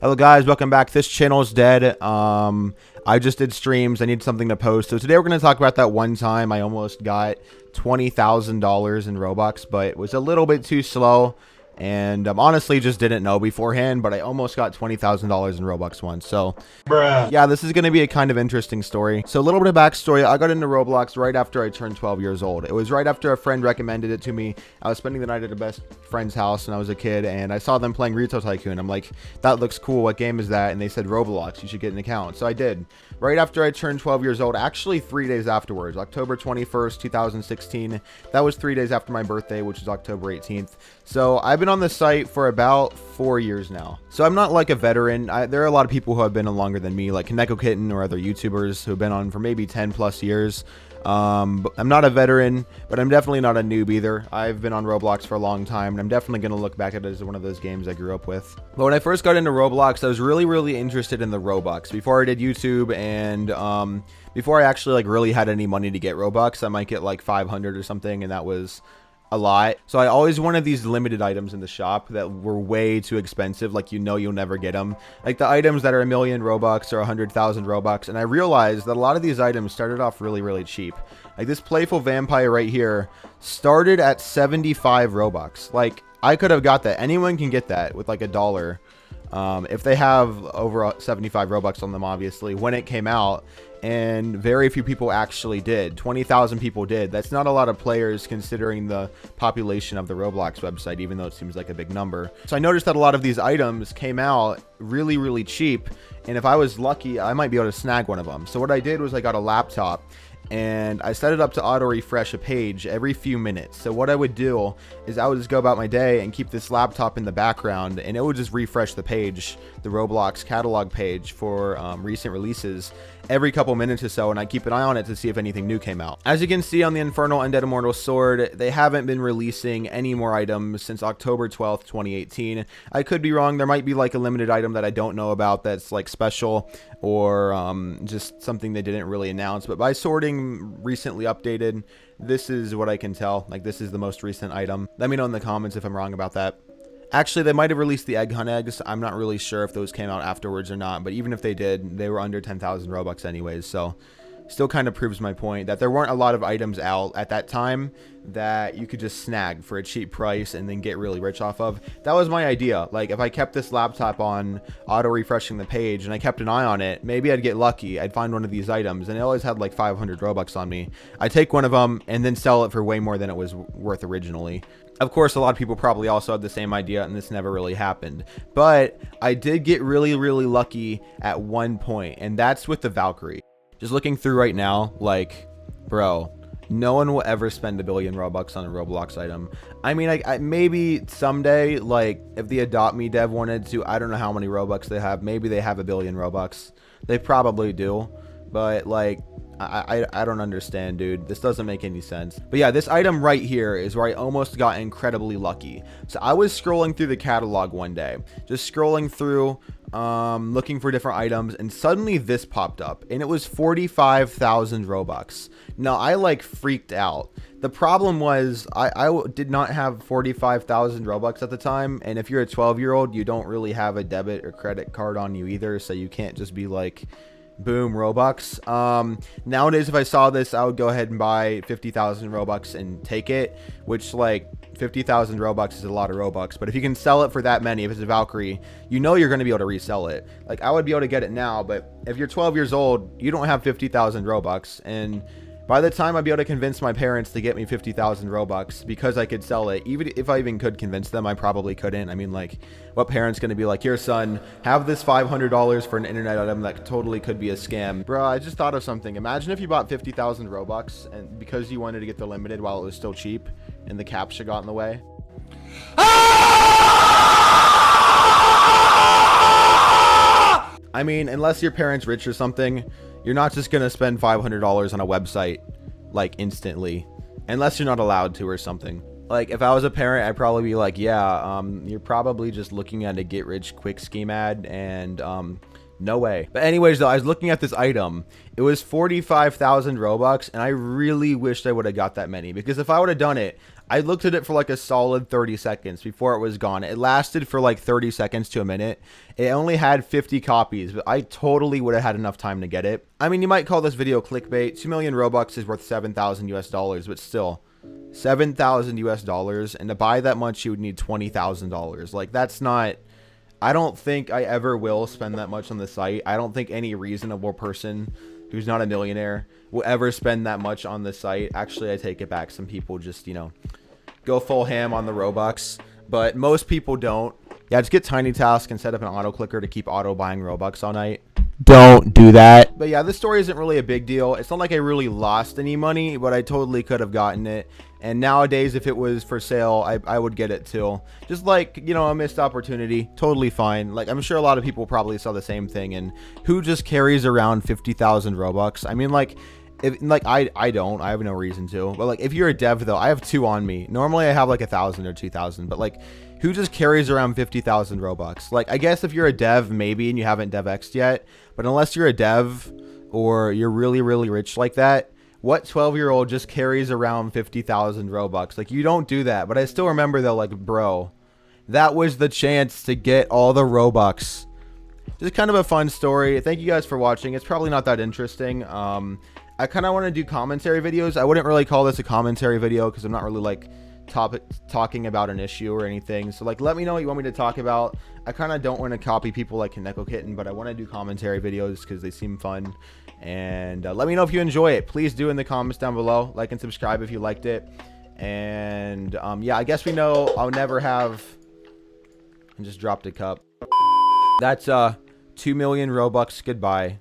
Hello guys, welcome back. This channel is dead. I just did streams. I need something to post. So today we're going to talk about that one time I almost got $20,000 in Robux, but it was a little bit too slow. And honestly just didn't know beforehand, but I almost got $20,000 in Robux once. So, yeah, this is going to be a kind of interesting story. So a little bit of backstory. I got into Roblox right after I turned 12 years old. It was right after a friend recommended it to me. I was spending the night at a best friend's house when I was a kid, and I saw them playing Retail Tycoon. I'm like, that looks cool. What game is that? And they said Roblox. You should get an account. So I did. Right after I turned 12 years old, actually 3 days afterwards, October 21st, 2016. That was 3 days after my birthday, which is October 18th. So I've been on the site for about 4 years now. So I'm not like a veteran. There are a lot of people who have been on longer than me, like Kaneko Kitten or other YouTubers who have been on for maybe 10 plus years. I'm not a veteran, but I'm definitely not a noob either. I've been on Roblox for a long time, and I'm definitely going to look back at it as one of those games I grew up with. But when I first got into Roblox, I was really interested in the Robux. Before I did YouTube and before I actually like really had any money to get Robux, I might get like 500 or something, and that was a lot. So I always wanted these limited items in the shop that were way too expensive, like you'll never get them, like the items that are 1,000,000 Robux or 100,000 Robux. And I realized that a lot of these items started off really cheap. Like this playful vampire right here started at 75 Robux. Like I could have got that. Anyone can get that with like $1 if they have over 75 Robux on them, obviously, when it came out. And very few people actually did. 20,000 people did. That's not a lot of players considering the population of the Roblox website, even though it seems like a big number. So I noticed that a lot of these items came out really cheap, and if I was lucky, I might be able to snag one of them. So what I did was I got a laptop, and I set it up to auto refresh a page every few minutes. So what I would do is I would just go about my day and keep this laptop in the background, and it would just refresh the page, the Roblox catalog page for recent releases every couple minutes or so, and I keep an eye on it to see if anything new came out. As you can see on the Infernal Undead Immortal Sword, they haven't been releasing any more items since October 12th, 2018. I could be wrong. There might be like a limited item that I don't know about that's like special, or just something they didn't really announce. But by sorting recently updated, this is what I can tell. Like this is the most recent item. Let me know in the comments if I'm wrong about that. Actually, they might have released the egg hunt eggs. I'm not really sure if those came out afterwards or not, but even if they did, they were under 10,000 Robux anyways. So still kind of proves my point that there weren't a lot of items out at that time that you could just snag for a cheap price and then get really rich off of. That was my idea. Like if I kept this laptop on auto refreshing the page and I kept an eye on it, maybe I'd get lucky. I'd find one of these items, and it always had like 500 Robux on me. I take one of them and then sell it for way more than it was worth originally. Of course, a lot of people probably also had the same idea, and this never really happened. But I did get really lucky at one point, and that's with the Valkyrie. Just looking through right now, like, bro, no one will ever spend 1 billion Robux on a Roblox item. I mean, I maybe someday, like, if the Adopt Me dev wanted to, I don't know how many Robux they have. Maybe they have 1 billion Robux. They probably do. But, like, I don't understand, dude. This doesn't make any sense. But yeah, this item right here is where I almost got incredibly lucky. So I was scrolling through the catalog one day, just scrolling through, looking for different items, and suddenly this popped up, and it was 45,000 Robux. Now I like freaked out. The problem was I did not have 45,000 Robux at the time, and if you're a 12-year-old, you don't really have a debit or credit card on you either, so you can't just be like, boom, Robux. Nowadays, if I saw this, I would go ahead and buy 50,000 Robux and take it, which, like, 50,000 Robux is a lot of Robux. But if you can sell it for that many, if it's a Valkyrie, you know you're going to be able to resell it. Like, I would be able to get it now, but if you're 12 years old, you don't have 50,000 Robux, and by the time I'd be able to convince my parents to get me 50,000 Robux because I could sell it, even if I even could convince them, I probably couldn't. I mean, like, what parent's going to be like, here, son, have this $500 for an internet item that totally could be a scam? Bro, I just thought of something. Imagine if you bought 50,000 Robux and because you wanted to get the limited while it was still cheap and the captcha got in the way. I mean, unless your parents rich or something, you're not just going to spend $500 on a website, like, instantly. Unless you're not allowed to or something. Like, if I was a parent, I'd probably be like, yeah, you're probably just looking at a get-rich-quick scheme ad, and, no way. But anyways, though, I was looking at this item. It was 45,000 Robux, and I really wished I would have got that many. Because if I would have done it, I looked at it for like a solid 30 seconds before it was gone. It lasted for like 30 seconds to a minute. It only had 50 copies, but I totally would have had enough time to get it. I mean, you might call this video clickbait. 2 million Robux is worth 7,000 US dollars, but still 7,000 US dollars. And to buy that much, you would need $20,000. Like, that's not, I don't think I ever will spend that much on the site. I don't think any reasonable person who's not a millionaire will ever spend that much on the site. Actually, I take it back. Some people just, you know, go full ham on the Robux, but most people don't. Yeah, just get Tiny Task and set up an auto clicker to keep auto buying Robux all night. Don't do that. But yeah, this story isn't really a big deal. It's not like I really lost any money, but I totally could have gotten it. And nowadays, if it was for sale, I would get it too. Just like, you know, a missed opportunity. Totally fine. Like, I'm sure a lot of people probably saw the same thing. And who just carries around 50,000 Robux? I mean, like, I don't. I have no reason to. But like, if you're a dev though, I have 2 on me. Normally I have like 1,000 or 2,000. But like, who just carries around 50,000 Robux? Like, I guess if you're a dev, maybe, and you haven't DevX'd yet. But unless you're a dev or you're really, really rich like that, what 12-year-old just carries around 50,000 Robux? Like, you don't do that. But I still remember though, like, bro, that was the chance to get all the Robux. Just kind of a fun story. Thank you guys for watching. It's probably not that interesting. I kind of want to do commentary videos. I wouldn't really call this a commentary video because I'm not really like talking about an issue or anything. So like, let me know what you want me to talk about. I kind of don't want to copy people like Kaneko Kitten, but I want to do commentary videos because they seem fun. And let me know if you enjoy it. Please do in the comments down below. Like and subscribe if you liked it. And yeah, I guess we know I'll never have. I just dropped a cup. That's 2 million Robux. Goodbye.